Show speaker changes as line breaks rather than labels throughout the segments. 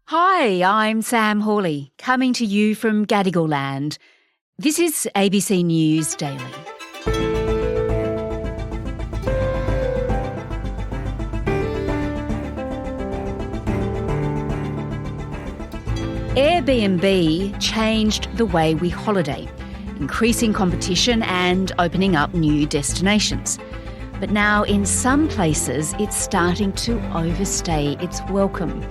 Hi, I'm Sam Hawley, coming to you from Gadigal land. This is ABC News Daily. Airbnb changed the way we holiday, increasing competition and opening up new destinations. But now in some places it's starting to overstay its welcome.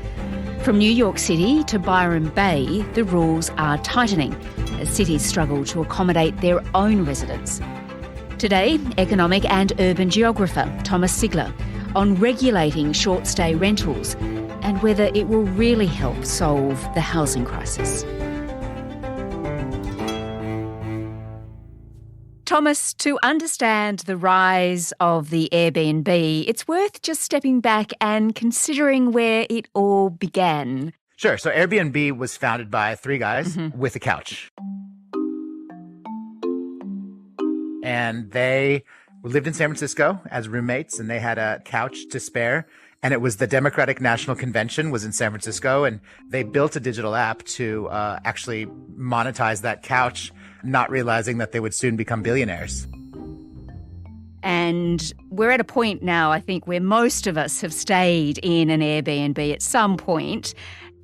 From New York City to Byron Bay, the rules are tightening as cities struggle to accommodate their own residents. Today, economic and urban geographer Thomas Sigler on regulating short-stay rentals and whether it will really help solve the housing crisis. Thomas, to understand the rise of the Airbnb, it's worth just stepping back and considering where it all began.
Sure. So Airbnb was founded by three guys with a couch. And they lived in San Francisco as roommates, and they had a couch to spare. And it was the Democratic National Convention was in San Francisco, and they built a digital app to actually monetize that couch, not realizing that they would soon become billionaires.
And we're at a point now, I think, where most of us have stayed in an Airbnb at some point,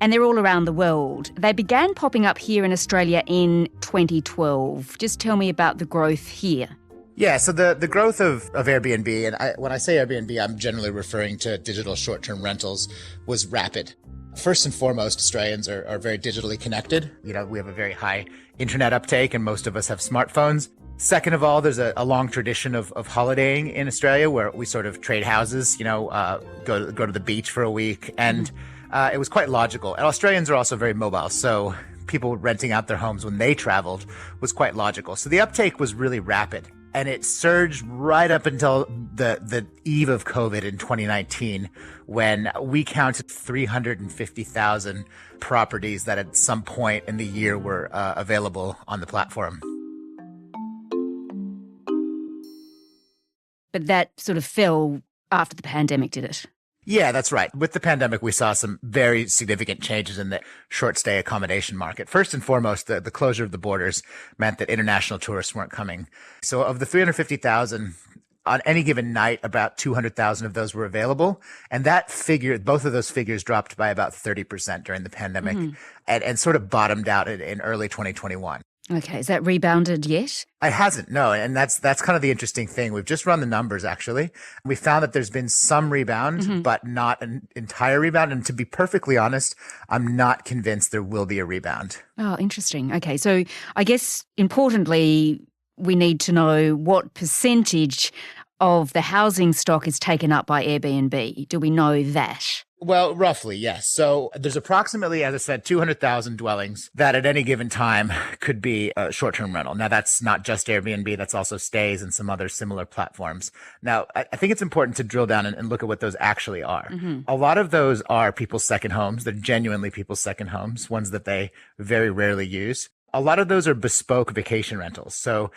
and they're all around the world. They began popping up here in Australia in 2012. Just tell me about the growth here.
Yeah, so the growth of Airbnb, and when I say Airbnb, I'm generally referring to digital short-term rentals, was rapid. First and foremost, Australians are very digitally connected. You know, we have a very high internet uptake, and most of us have smartphones. Second of all, there's a long tradition of holidaying in Australia where we sort of trade houses, go to the beach for a week, and it was quite logical. And Australians are also very mobile, so people renting out their homes when they traveled was quite logical. So the uptake was really rapid. And it surged right up until the eve of COVID in 2019, when we counted 350,000 properties that at some point in the year were available on the platform.
But that sort of fell after the pandemic, did it?
Yeah, that's right. With the pandemic, we saw some very significant changes in the short stay accommodation market. First and foremost, the closure of the borders meant that international tourists weren't coming. So of the 350,000, on any given night, about 200,000 of those were available. And that figure, both of those figures dropped by about 30% during the pandemic and sort of bottomed out in early 2021.
Okay, has that rebounded yet?
It hasn't, no. And that's kind of the interesting thing. We've just run the numbers, actually. We found that there's been some rebound, but not an entire rebound. And to be perfectly honest, I'm not convinced there will be a rebound.
Oh, interesting. Okay, so I guess importantly, we need to know what percentage of the housing stock is taken up by Airbnb. Do we know that?
Well, roughly, yes. So there's approximately, as I said, 200,000 dwellings that at any given time could be a short-term rental. Now, that's not just Airbnb. That's also Stays and some other similar platforms. Now, I think it's important to drill down and look at what those actually are. A lot of those are people's second homes. They're genuinely people's second homes, ones that they very rarely use. A lot of those are bespoke vacation rentals. So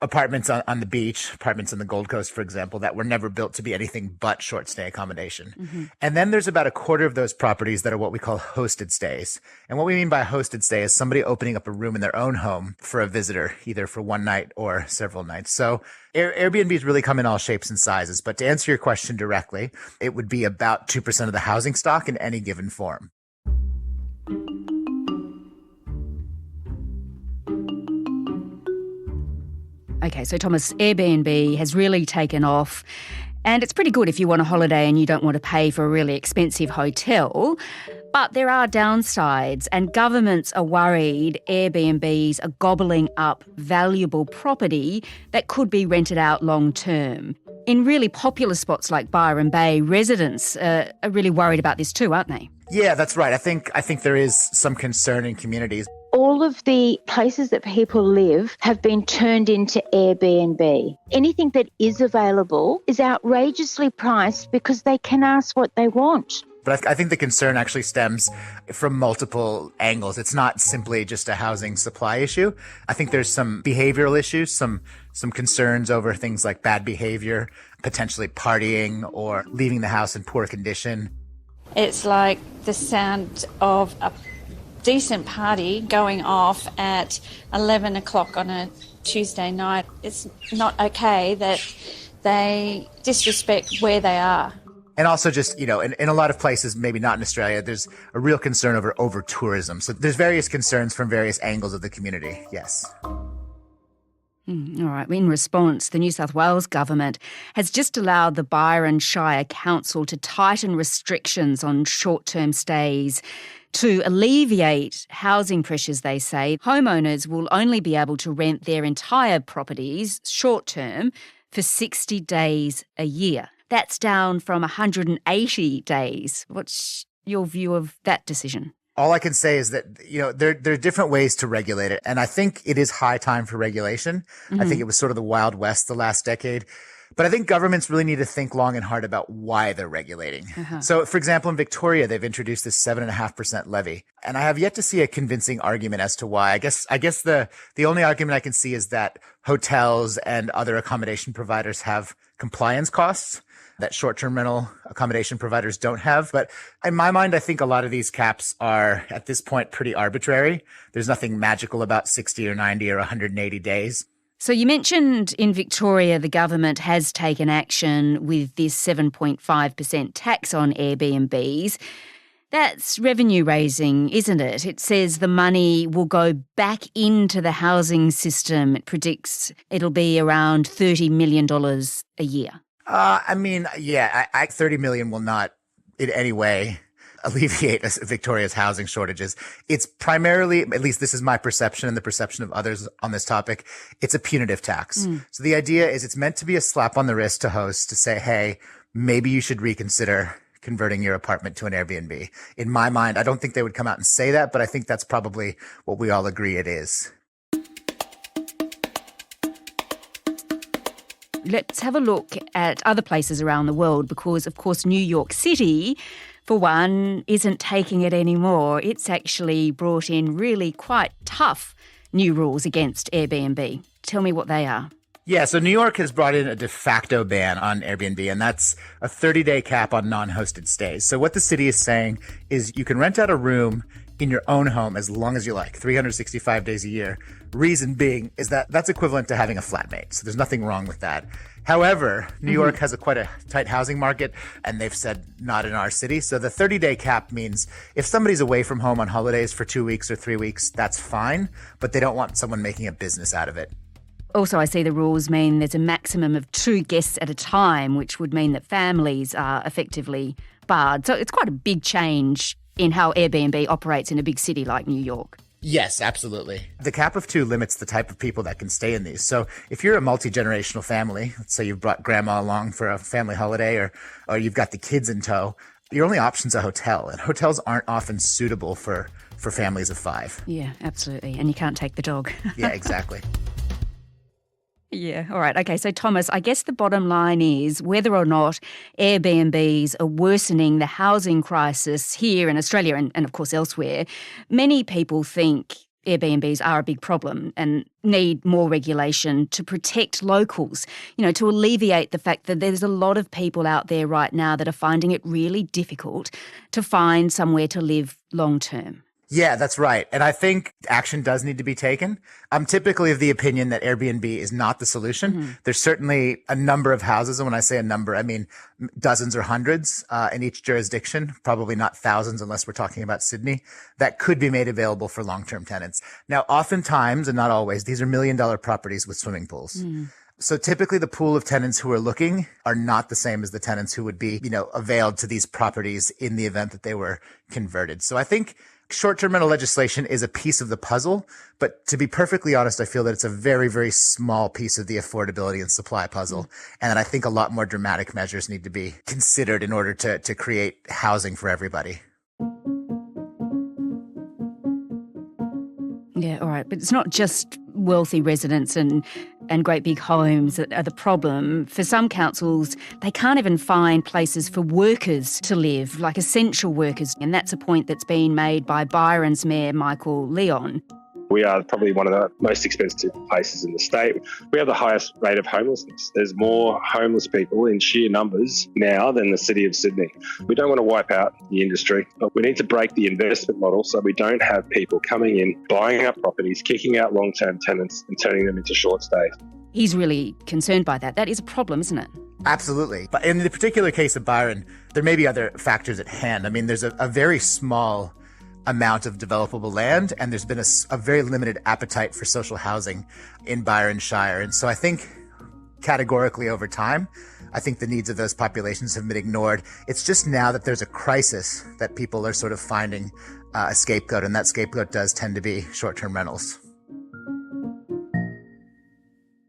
apartments on the beach, apartments on the Gold Coast, for example, that were never built to be anything but short stay accommodation. And then there's about a quarter of those properties that are what we call hosted stays. And what we mean by hosted stay is somebody opening up a room in their own home for a visitor, either for one night or several nights. So Airbnbs really come in all shapes and sizes. But to answer your question directly, it would be about 2% of the housing stock in any given form.
Okay, so Thomas, Airbnb has really taken off, and it's pretty good if you want a holiday and you don't want to pay for a really expensive hotel. But there are downsides, and governments are worried Airbnbs are gobbling up valuable property that could be rented out long term. In really popular spots like Byron Bay, residents are really worried about this too, aren't they?
Yeah, that's right. I think there is some concern in communities.
All of the places that people live have been turned into Airbnb. Anything that is available is outrageously priced because they can ask what they want.
But I think the concern actually stems from multiple angles. It's not simply just a housing supply issue. I think there's some behavioral issues, some concerns over things like bad behavior, potentially partying or leaving the house in poor condition.
It's like the sound of a decent party going off at 11 o'clock on a Tuesday night. It's not okay that they disrespect where they are.
And also just, in a lot of places, maybe not in Australia, there's a real concern over tourism. So there's various concerns from various angles of the community, yes.
All right. In response, the New South Wales government has just allowed the Byron Shire Council to tighten restrictions on short-term stays. To alleviate housing pressures, they say, homeowners will only be able to rent their entire properties short-term for 60 days a year. That's down from 180 days. What's your view of that decision?
All I can say is that, there are different ways to regulate it. And I think it is high time for regulation. Mm-hmm. I think it was sort of the Wild West the last decade. But I think governments really need to think long and hard about why they're regulating. Uh-huh. So, for example, in Victoria, they've introduced this 7.5% levy. And I have yet to see a convincing argument as to why. I guess the only argument I can see is that hotels and other accommodation providers have compliance costs that short-term rental accommodation providers don't have. But in my mind, I think a lot of these caps are, at this point, pretty arbitrary. There's nothing magical about 60 or 90 or 180 days.
So you mentioned in Victoria the government has taken action with this 7.5% tax on Airbnbs. That's revenue raising, isn't it? It says the money will go back into the housing system. It predicts it'll be around $30 million a year.
30 million will not in any way alleviate Victoria's housing shortages. It's primarily, at least this is my perception and the perception of others on this topic, it's a punitive tax. So the idea is it's meant to be a slap on the wrist to hosts to say, hey, maybe you should reconsider converting your apartment to an Airbnb. In my mind, I don't think they would come out and say that, but I think that's probably what we all agree it is.
Let's have a look at other places around the world because, of course, New York City, for one, isn't taking it anymore. It's actually brought in really quite tough new rules against Airbnb. Tell me what they are.
Yeah, so New York has brought in a de facto ban on Airbnb, and that's a 30-day cap on non-hosted stays. So what the city is saying is you can rent out a room in your own home as long as you like, 365 days a year. Reason being is that that's equivalent to having a flatmate. So there's nothing wrong with that. However, New York has quite a tight housing market, and they've said not in our city. So the 30-day cap means if somebody's away from home on holidays for 2 weeks or 3 weeks, that's fine, but they don't want someone making a business out of it.
Also, I see the rules mean there's a maximum of 2 guests at a time, which would mean that families are effectively barred. So it's quite a big change in how Airbnb operates in a big city like New York.
Yes, absolutely. The cap of 2 limits the type of people that can stay in these. So if you're a multi-generational family, let's say you've brought grandma along for a family holiday or you've got the kids in tow, your only option's a hotel. And hotels aren't often suitable for families of 5.
Yeah, absolutely. And you can't take the dog.
Yeah, exactly.
Yeah, all right. Okay, so Thomas, I guess the bottom line is whether or not Airbnbs are worsening the housing crisis here in Australia and of course elsewhere, many people think Airbnbs are a big problem and need more regulation to protect locals, to alleviate the fact that there's a lot of people out there right now that are finding it really difficult to find somewhere to live long term.
Yeah, that's right. And I think action does need to be taken. I'm typically of the opinion that Airbnb is not the solution. There's certainly a number of houses, and when I say a number, I mean dozens or hundreds in each jurisdiction, probably not thousands unless we're talking about Sydney, that could be made available for long-term tenants. Now, oftentimes, and not always, these are million-dollar properties with swimming pools. So typically the pool of tenants who are looking are not the same as the tenants who would be, availed to these properties in the event that they were converted. So I think short-term rental legislation is a piece of the puzzle, but to be perfectly honest, I feel that it's a very, very small piece of the affordability and supply puzzle. And that I think a lot more dramatic measures need to be considered in order to create housing for everybody.
Yeah, all right. But it's not just wealthy residents and great big homes that are the problem. For some councils, they can't even find places for workers to live, like essential workers. And that's a point that's been made by Byron's Mayor, Michael Leon.
We are probably one of the most expensive places in the state. We have the highest rate of homelessness. There's more homeless people in sheer numbers now than the city of Sydney. We don't want to wipe out the industry, but we need to break the investment model so we don't have people coming in, buying up properties, kicking out long-term tenants and turning them into short stays.
He's really concerned by that. That is a problem, isn't it?
Absolutely. But in the particular case of Byron, there may be other factors at hand. I mean, there's a very small amount of developable land, and there's been a very limited appetite for social housing in Byron Shire. And so I think categorically over time, I think the needs of those populations have been ignored. It's just now that there's a crisis that people are sort of finding a scapegoat, and that scapegoat does tend to be short-term rentals.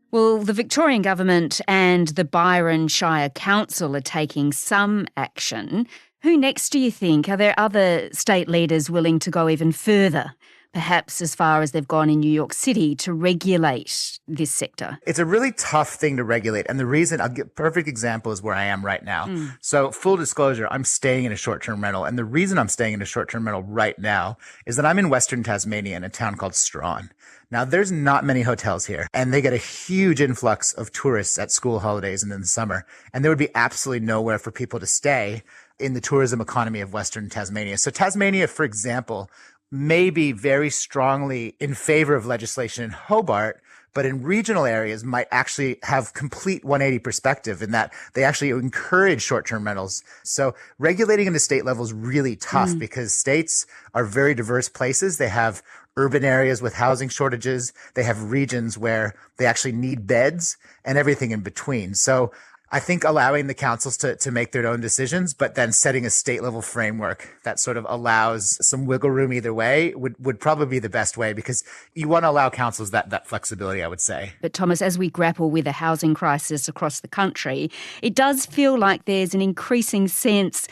Well, the Victorian government and the Byron Shire Council are taking some action. Who next, do you think? Are there other state leaders willing to go even further, perhaps as far as they've gone in New York City, to regulate this sector?
It's a really tough thing to regulate. And the reason, I'll give a perfect example is where I am right now. So full disclosure, I'm staying in a short-term rental. And the reason I'm staying in a short-term rental right now is that I'm in Western Tasmania in a town called Strawn. Now, there's not many hotels here, and they get a huge influx of tourists at school holidays and in the summer. And there would be absolutely nowhere for people to stay in the tourism economy of Western Tasmania. So Tasmania, for example, may be very strongly in favor of legislation in Hobart, but in regional areas might actually have complete 180 perspective in that they actually encourage short-term rentals. So regulating at the state level is really tough because states are very diverse places. They have urban areas with housing shortages. They have regions where they actually need beds and everything in between. So I think allowing the councils to make their own decisions, but then setting a state level framework that sort of allows some wiggle room either way would probably be the best way, because you want to allow councils that flexibility, I would say.
But Thomas, as we grapple with a housing crisis across the country, it does feel like there's an increasing sense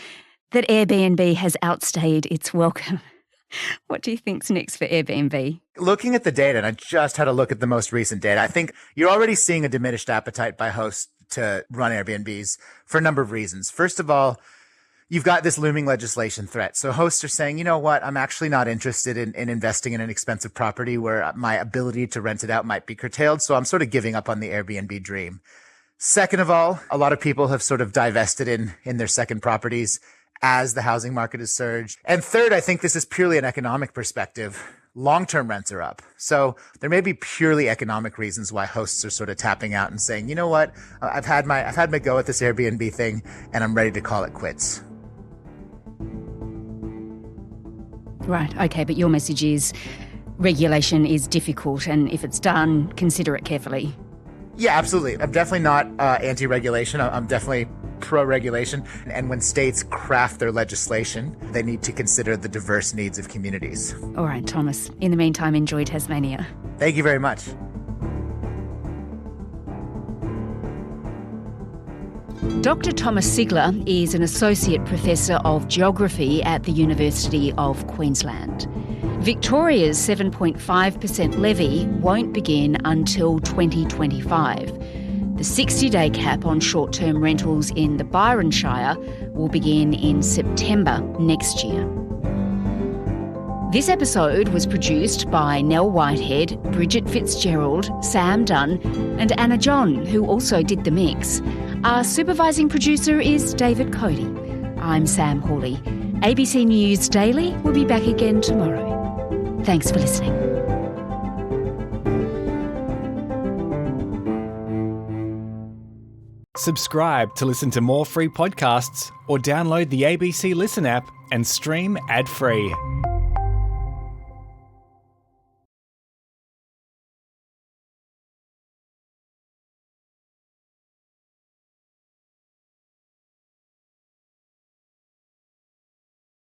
that Airbnb has outstayed its welcome. What do you think's next for Airbnb?
Looking at the data, and I just had a look at the most recent data, I think you're already seeing a diminished appetite by hosts to run Airbnbs for a number of reasons. First of all, you've got this looming legislation threat. So hosts are saying, you know what, I'm actually not interested in investing in an expensive property where my ability to rent it out might be curtailed. So I'm sort of giving up on the Airbnb dream. Second of all, a lot of people have sort of divested in their second properties as the housing market has surged. And third, I think this is purely an economic perspective. Long-term rents are up. So there may be purely economic reasons why hosts are sort of tapping out and saying, you know what, I've had my go at this Airbnb thing and I'm ready to call it quits.
Right, okay, but your message is regulation is difficult, and if it's done, consider it carefully.
Yeah, absolutely. I'm definitely not anti-regulation. I'm definitely pro-regulation. And when states craft their legislation, they need to consider the diverse needs of communities.
All right, Thomas. In the meantime, enjoy Tasmania.
Thank you very much.
Dr. Thomas Sigler is an Associate Professor of Geography at the University of Queensland. Victoria's 7.5% levy won't begin until 2025. The 60-day cap on short-term rentals in the Byron Shire will begin in September next year. This episode was produced by Nell Whitehead, Bridget Fitzgerald, Sam Dunn and Anna John, who also did the mix. Our supervising producer is David Cody. I'm Sam Hawley. ABC News Daily will be back again tomorrow. Thanks for listening.
Subscribe to listen to more free podcasts or download the ABC Listen app and stream ad-free.